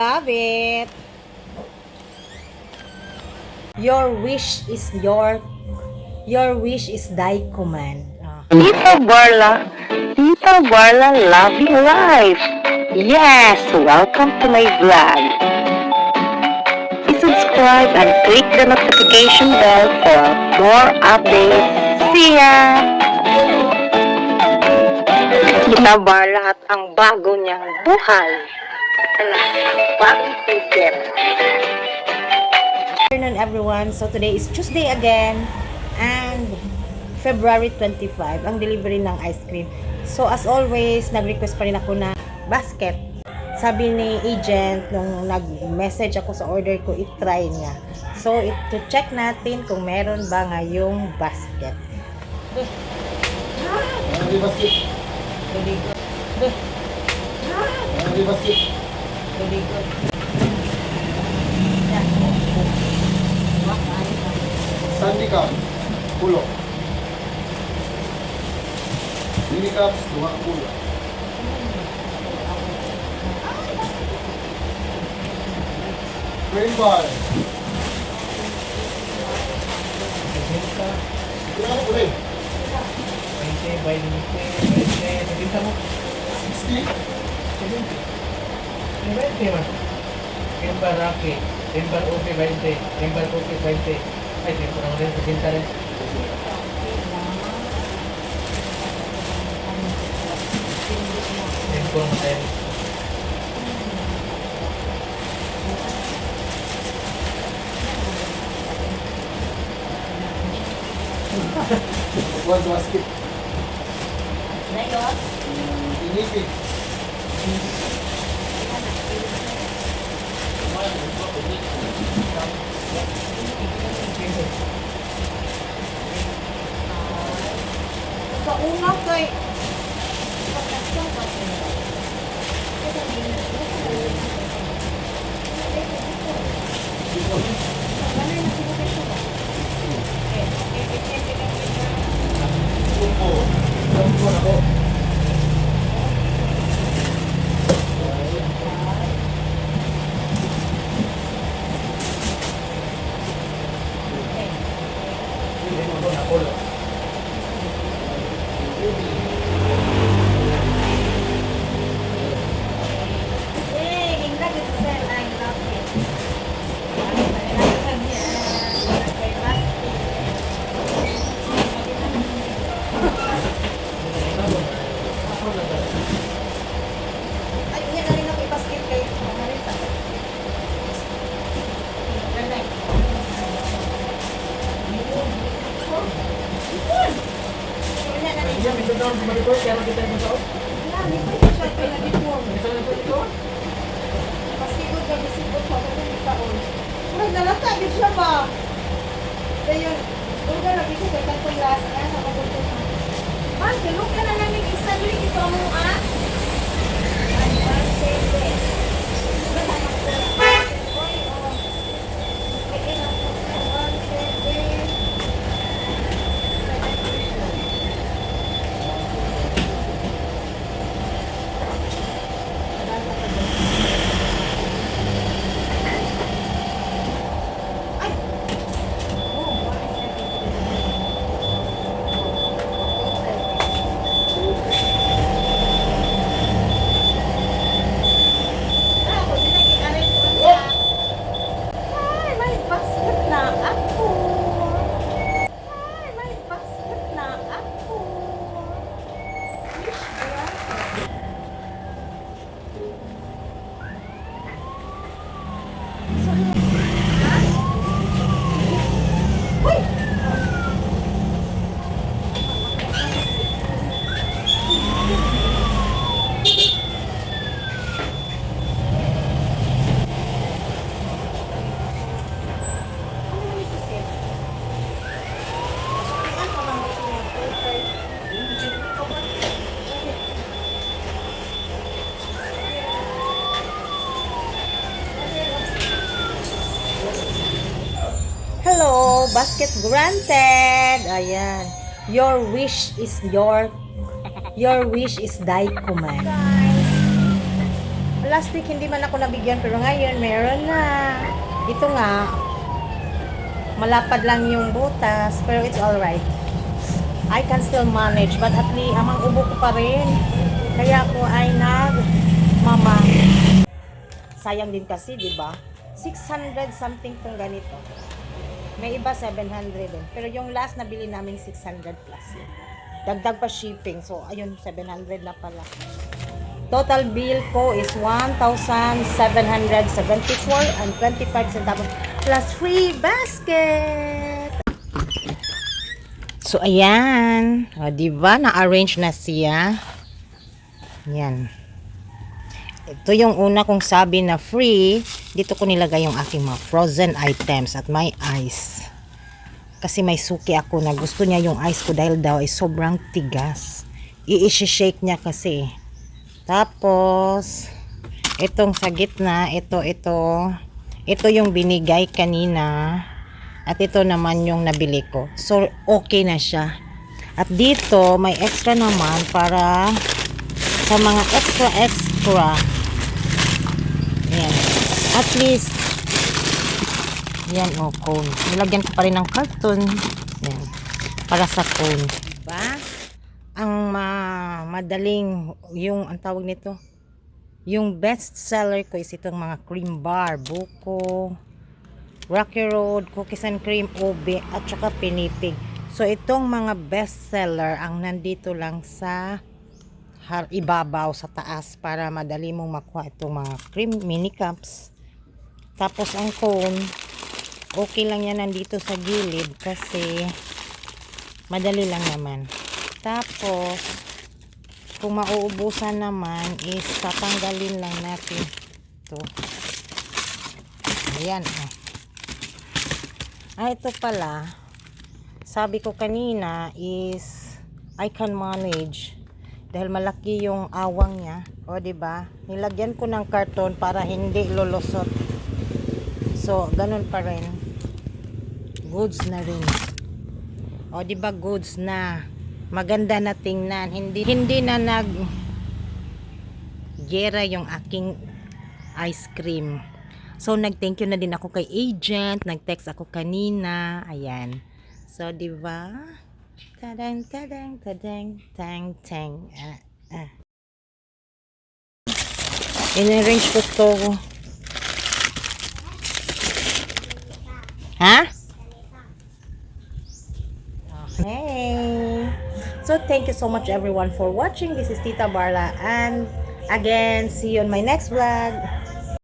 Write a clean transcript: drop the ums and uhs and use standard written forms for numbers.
Love it. Your wish is thy command. Tita Barla Loving Life. Yes, welcome to my vlog. Please subscribe and click the notification bell for more updates. See ya! Tita Barla at ang bago niyang buhay. Bagong ticket. Good afternoon everyone. So today is Tuesday again and February 25 ang delivery ng ice cream. So as always, nag-request pa rin ako na basket. Sabi ni agent nung nag-message ako sa order ko, i-try niya. So to check natin kung meron ba ngayong basket. Basket. Basket. Sandika, pulo. Mini cups, 2 pulo. Green bar. Kailan ko rin? 20, nabinta mo? 60? 20 man. Timbar Rocky, Timbar UP 20, Timbar UP 20. Ay, di ko naman rin nabinta rin. Timbar mo tayo. One basket. Ngayon, Inipid. sa una kay Tumpo na ko. Hindi mo na pulo. ay niya na rin ako i-basket kay Marisa. Iya, minta doon sa monitor, kaya kita yung tao. Minta na po ito. Nalata, di siya ba? Kaya, huwag na lagi ko kay Kantong Lasa na sa pagpunta na. Man, tulog ka na namin isa rin ito mo, ah? Hello, basket granted. Ayan. Your wish is thy command. last week hindi man ako nabigyan, pero ngayon meron na. Ito nga, malapad lang yung butas, pero it's alright. I can still manage, but at least amang ubo ko pa rin. Kaya ako ay mama. Sayang din kasi, di ba? 600 something tong ganito. May iba 700 din. Pero yung last na bili namin 600 plus yun. Dagdag pa shipping. So, ayun, 700 na pala. Total bill ko is 1,774 and 25 centavos plus free basket. So, ayan. O, diba? Na-arrange na siya. Yan. Ito yung una kong sabi na free. Dito ko nilagay yung aking mga frozen items at may ice. Kasi may suki ako na gusto niya yung ice ko dahil daw ay sobrang tigas. I-shake niya kasi. Tapos, itong sa gitna, ito yung binigay kanina. At ito naman yung nabili ko. So, okay na siya. At dito, may extra naman para sa mga extra. Ayan. At least, yan, cone. Nilagyan ko pa rin ng carton. Yan. Para sa cone. Diba? Ang madaling, ang tawag nito, yung best seller ko is itong mga cream bar, buko, Rocky Road, cookies and cream, ube, at saka pinipig. So, itong mga best seller ang nandito lang sa ibabaw sa taas para madali mong makuha itong mga cream mini cups. Tapos, ang cone, okay lang yan nandito sa gilid kasi madali lang naman. Tapos, kung mauubusan naman is tatanggalin lang natin ito. Ayan. Ito pala, sabi ko kanina is I can manage dahil malaki yung awang niya. O, diba? Nilagyan ko ng karton para hindi lulusot. So, ganun pa rin. Goods na rin. O, diba goods na. Maganda na tingnan. Hindi na gera yung aking ice cream. So, nag-thank you na din ako kay agent. Nag-text ako kanina. Ayan. So, diba? Tadang, tadang, tadang, tang, tang. In-arrange ko to. Ha? Okay. So, thank you so much everyone for watching. This is Tita Barla. And again, see you on my next vlog.